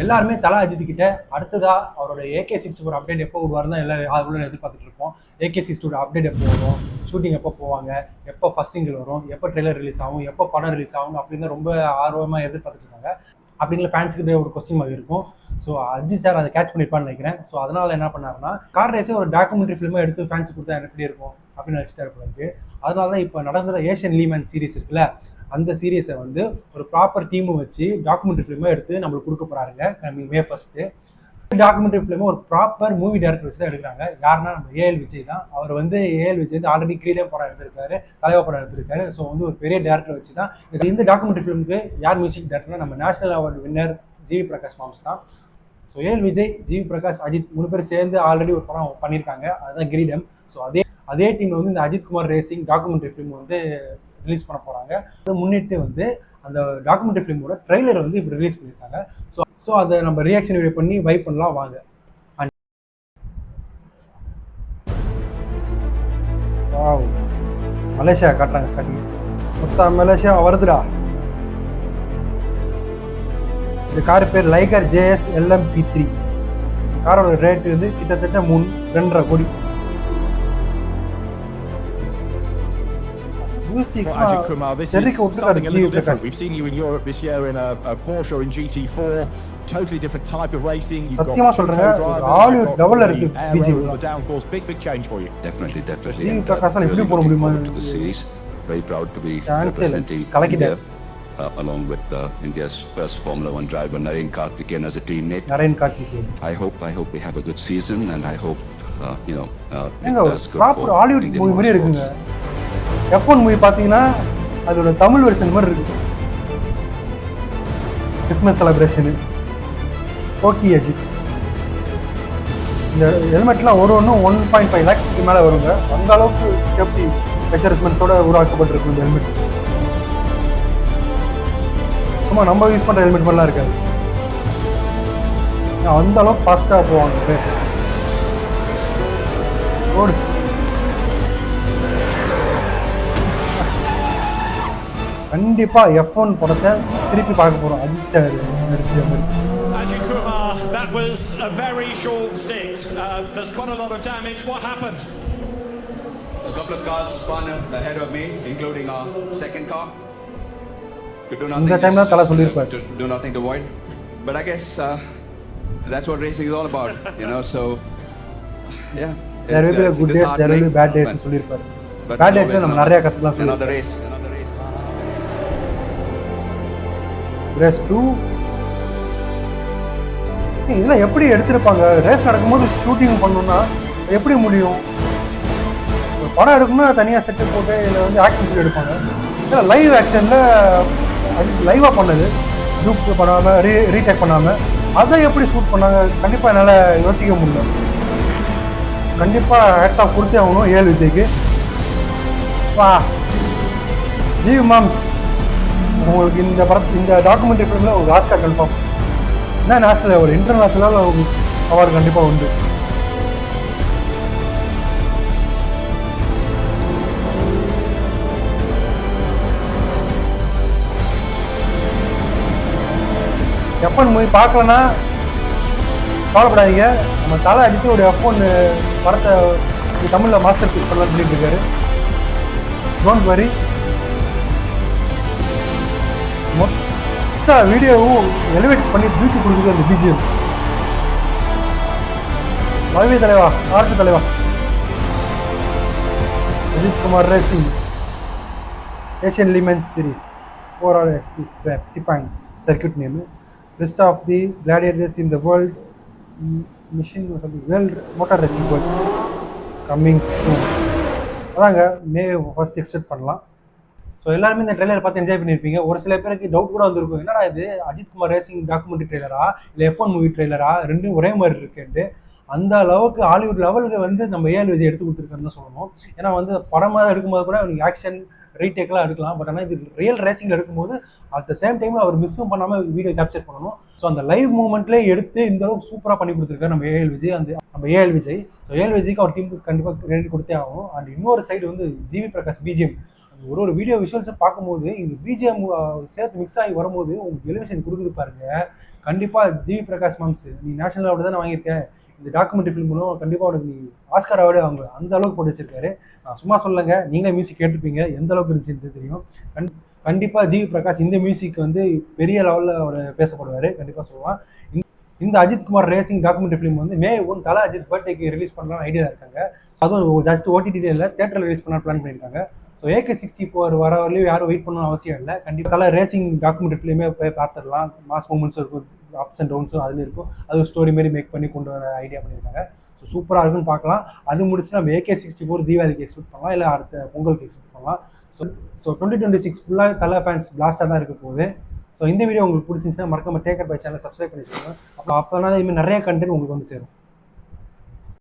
எல்லாருமே தல அஜித் கிட்ட அடுத்ததா அவரோட AK-64 அப்டேட் எப்போ விடுவாருன்னு எல்லாரும் ஆர்வலோட எதிர்பார்த்துட்டு இருப்போம். AK-64 அப்டேட் எப்போ வரும், ஷூட்டிங் எப்போ போவாங்க, எப்போ ஃபர்ஸ்ட் சிங்கிள் வரும், எப்போ ட்ரெய்லர் ரிலீஸ் ஆகும், எப்போ படம் ரிலீஸ் ஆகும் அப்படின்னு ரொம்ப ஆர்வமாக எதிர்பார்த்துட்டு இருக்காங்க. அப்படிங்கிற ஃபேன்ஸுக்கு ஒரு கொஸ்டின் மார்க் இருக்கும். ஸோ அஜித் சார் அதை கேட்ச் பண்ணியிருப்பான்னு நினைக்கிறேன். ஸோ அதனால என்ன பண்ணாருன்னா கார் ரேஸே ஒரு டாக்குமெண்ட்ரி ஃபிலிமாக எடுத்து ஃபேன்ஸுக்கு கொடுத்தா எப்படி இருக்கும் அப்படின்னு நினச்சிட்டா இருப்பாரு. அதனால தான் இப்போ நடந்த ஏஷியன் லீமேன் சீரிஸ் இருக்குல்ல, அந்த சீரீஸை வந்து ஒரு ப்ராப்பர் டீமும் வச்சு டாக்குமெண்ட்ரி ஃபிலிமாக எடுத்து நம்மளுக்கு கொடுக்க போகிறாருங்க May 1. டாக்குமெண்ட்ரி ஃபிலிமும் ஒரு ப்ராப்பர் மூவி டேரக்டர் வச்சு தான் எடுக்கிறாங்க. யாருன்னா நம்ம ஏஎல் விஜய் தான். அவர் வந்து ஏஎல் விஜய் வந்து ஆல்ரெடி கிரீடம் படம் எடுத்திருக்காரு, தலைவா படம் எடுத்திருக்காரு. ஸோ வந்து ஒரு பெரிய டேரக்டர் வச்சு தான் இந்த டாக்குமெண்ட்ரி ஃபிலிமுக்கு யார் மியூசிக் டேரக்டர்னா நம்ம national award winner GV Prakash மாம்ஸ் தான். So AL Vijay, GV Prakash, Ajith 3 பேர் சேர்ந்து ஆல்ரெடி ஒரு படம் பண்ணியிருக்காங்க, அதுதான் கிரீடம். ஸோ அதே டீமில் வந்து இந்த Ajith Kumar racing documentary film வந்து ரிலீஸ் பண்ண போகிறாங்க. அதை முன்னிட்டு வந்து அந்த டாக்குமெண்ட்ரி ஃபிலிமோட ட்ரெய்லரை வந்து இப்போ ரிலீஸ் பண்ணியிருக்காங்க. ஸோ அதை நம்ம ரியாக்ஷன் வீடியோ பண்ணி வைப் பண்ணலாம் வாங்க. மலேசியா காட்டுறாங்க ஸ்டார்டிங். மொத்தம் மலேசியா வருதுடா. இந்த கார் பேர் லைகர் JS LMP3. காரோட ரேட் வந்து கிட்டத்தட்ட 2.5 கோடி. Ajit Kumar, this is something a little different. We've seen you in Europe this year in a Porsche or in GT4. Totally different type of racing. You've got Hollywood level irukku BGM. The downforce, big change for you. Definitely. And to the series, very proud to be representing India, along with India's first Formula 1 driver Naren Karthikeyan as a teammate. I hope we have a good season, and I hope it does good for Hollywood movie மாதிரி இருக்குங்க. F1 movie பார்த்தீங்கன்னா அதோட Tamil version மாதிரி இருக்கு. Christmas செலிப்ரேஷனு okay Ajith. இந்த ஹெல்மெட்லாம் ஒன்றும் 1.5 lakhs மேலே வருங்க. அந்த அளவுக்கு சேஃப்டி மெஷர்மெண்ட்ஸோட உருவாக்கப்பட்டிருக்கு இந்த ஹெல்மெட். சும்மா நம்ம யூஸ் பண்ணுற ஹெல்மெட் மாதிரிலாம் இருக்காது. அந்த அளவுக்கு ஃபாஸ்ட்டாக போவாங்க ரேஸ். ரோடு கண்டிப்பா F1 படத்தை திருப்பி பார்க்க போறோம். அஜித் சார் நடிச்ச மாதிரி. Ajit Kumar, that was a very short stint. There's quite a lot of damage. What happened? A couple of cars spun ahead of me, including our second car. To do nothing. இந்த டைம்ல தல சொல்லிருப்பார். To do nothing to avoid. But I guess that's what racing is all about, So yeah. There will be good days, there will be bad days சொல்லிருப்பார். Bad daysல நம்ம நிறைய கத்துக்கலாம் சொல்லுங்க. Another race. Race 2 இதெல்லாம் எப்படி எடுத்திருப்பாங்க? ரேஸ் நடக்கும்போது shooting பண்ணணும்னா எப்படி முடியும்? ஒரு படம் எடுக்கணும்னா தனியாக செட்டு போட்டு இதில் வந்து ஆக்ஷன் சொல்லி எடுப்பாங்க. இதில் லைவ் ஆக்ஷனில் அது லைவாக பண்ணது, டூப் பண்ணாமல் ரீடேக் பண்ணாமல் அதை எப்படி ஷூட் பண்ணாங்க? கண்டிப்பாக என்னால் யோசிக்க முடியல. கண்டிப்பாக ஹேட்ஸ் ஆஃப் கொடுத்தே ஆகணும் ஏஎல் விஜய்க்கு. வா ஜிவி மாம்ஸ், உங்களுக்கு இந்த டாக்குமெண்ட்ரி ஃபிலிமில் ஒரு ஆஸ்கார் கன்ஃபார்ம். என்ன நேஷனல் அவார்டு, இன்டர்நேஷனல் அவார்டு கண்டிப்பாக உண்டு. F1 மூவி பார்க்கலன்னா கவலைப்படாதீங்க. நம்ம தல அஜித் ஒரு F1 படத்தை தமிழில் மாஸ்டர் பீஸ் பண்ணலாம் சொல்லிட்டு இருக்காரு. Don't worry. மொத்த வீடியோவும் எலிவேட் பண்ணி தூக்கி கொடுக்குது அந்த BGM. வாழ்வே தலைவா, ஆர்ட்டு தலைவா. Ajith Kumar racing Asian Le Mans series 4RSP Sepang circuit name. Rest of the gladiators in the world machine world motor racing world coming soon. அதாங்க May 1 எக்ஸ்பெக்ட் பண்ணலாம். ஸோ எல்லாருமே இந்த ட்ரெய்லர் பார்த்து என்ஜாய் பண்ணியிருப்பீங்க. ஒரு சில பேருக்கு டவுட் கூட வந்திருக்கும், என்னடா இது அஜித் குமார் ரேசிங் டாக்குமெண்ட்ரி ட்ரெய்லரா இல்லை F1 மூவி ட்ரெய்லரா, ரெண்டும் ஒரே மாதிரி இருக்குன்ட்டு. அந்த அளவுக்கு ஹாலிவுட் லெவலுக்கு வந்து நம்ம ஏஎல் விஜய் எடுத்து கொடுத்துருக்காருன்னு தான் சொல்லணும். ஏன்னா வந்து படமாக எடுக்கும்போது கூட அவனுக்கு ஆக்ஷன் ரீடேக்லாம் எடுக்கலாம். பட் ஆனால் இது ரியல் ரேசிங்கில் எடுக்கும்போது அட் த சேம் டைமில் அவர் மிஸ்ஸும் பண்ணாமல் வீடியோ கேப்சர் பண்ணணும். ஸோ அந்த லைவ் மூமெண்ட்லேயே எடுத்து இந்த அளவுக்கு சூப்பராக பண்ணி கொடுத்துருக்காரு நம்ம ஏஎல் விஜய். ஸோ ஏஎல் விஜய்க்கு அவர் டீமுக்கு கண்டிப்பாக கிரெடிட் கொடுத்தே ஆகும். அண்ட் இன்னொரு சைடு வந்து ஜிவி பிரகாஷ் BGM ஒரு வீடியோ விஷுவல்ஸை பார்க்கும்போது இந்த பிஜிஎம் சேர்த்து மிக்ஸ் ஆகி வரும்போது உங்களுக்கு எலிவேஷன் கொடுக்குது பாருங்க. கண்டிப்பாக ஜிவி பிரகாஷ் மாம்ஸ் நீ நேஷனல் அவார்டு தானே வாங்கியிருக்கேன், இந்த டாக்குமெண்ட்ரி ஃபிலிம் மூலம் கண்டிப்பாக உனக்கு நீ ஆஸ்கார் அவார்டே வாங்க, அந்த அளவுக்கு போட்டு வச்சிருக்காரு. நான் சும்மா சொல்லுங்க, நீங்களே மியூசிக் கேட்டிருப்பீங்க எந்த அளவுக்கு இருந்துச்சுன்னு தெரியும். கண்டிப்பாக ஜிவி பிரகாஷ் இந்த மியூசிக் வந்து பெரிய லெவலில் அவர் பேசப்படுவார், கண்டிப்பாக சொல்லலாம். இந்த Ajith Kumar racing documentary film வந்து May 1 தலை அஜித் பர்த்டேக்கு ரிலீஸ் பண்ணலாம் ஐடியா இருக்காங்க. அதுவும் ஜஸ்ட் ஓடிடியில் இல்லை, தேட்டரில் ரிலீஸ் பண்ண பிளான் பண்ணியிருக்காங்க. ஸோ AK-64 வர வரலையும் யாரும் வெயிட் பண்ணணும் அவசியம் இல்லை. கண்டிப்பாக தலை ரேசிங் டாக்குமெண்ட்ரி ஃபிலிமே போய் பார்த்துடலாம். மாஸ் மூமெண்ட்ஸ் இருக்கும், அப்ஸ் அண்ட் டவுன்ஸும் அதில் இருக்கும். அது ஸ்டோரி மாரி மேக் பண்ணி கொண்டு வர ஐடியா பண்ணியிருக்காங்க. ஸோ சூப்பராக இருக்குன்னு பார்க்கலாம். அது முடிச்சு நம்ம AK-64 தீபாவளிக்கு எக்ஸ்பெக்ட் பண்ணலாம், இல்லை அடுத்த பொங்கலுக்கு எக்ஸ்பெக்ட் பண்ணலாம். ஸோ 2026 ஃபுல்லாக தலை ஃபேன்ஸ் பிளாஸ்டாக தான் இருக்க போகுது. ஸோ இந்த வீடியோ உங்களுக்கு பிடிச்சிருந்துச்சுன்னா மறக்காம டேக்கர் பை சேனலை சப்ஸ்கிரைப் பண்ணிக்கோங்க. அப்போனா இதுமாதிரி நிறைய கண்டென்ட் உங்களுக்கு வந்து சேரும்.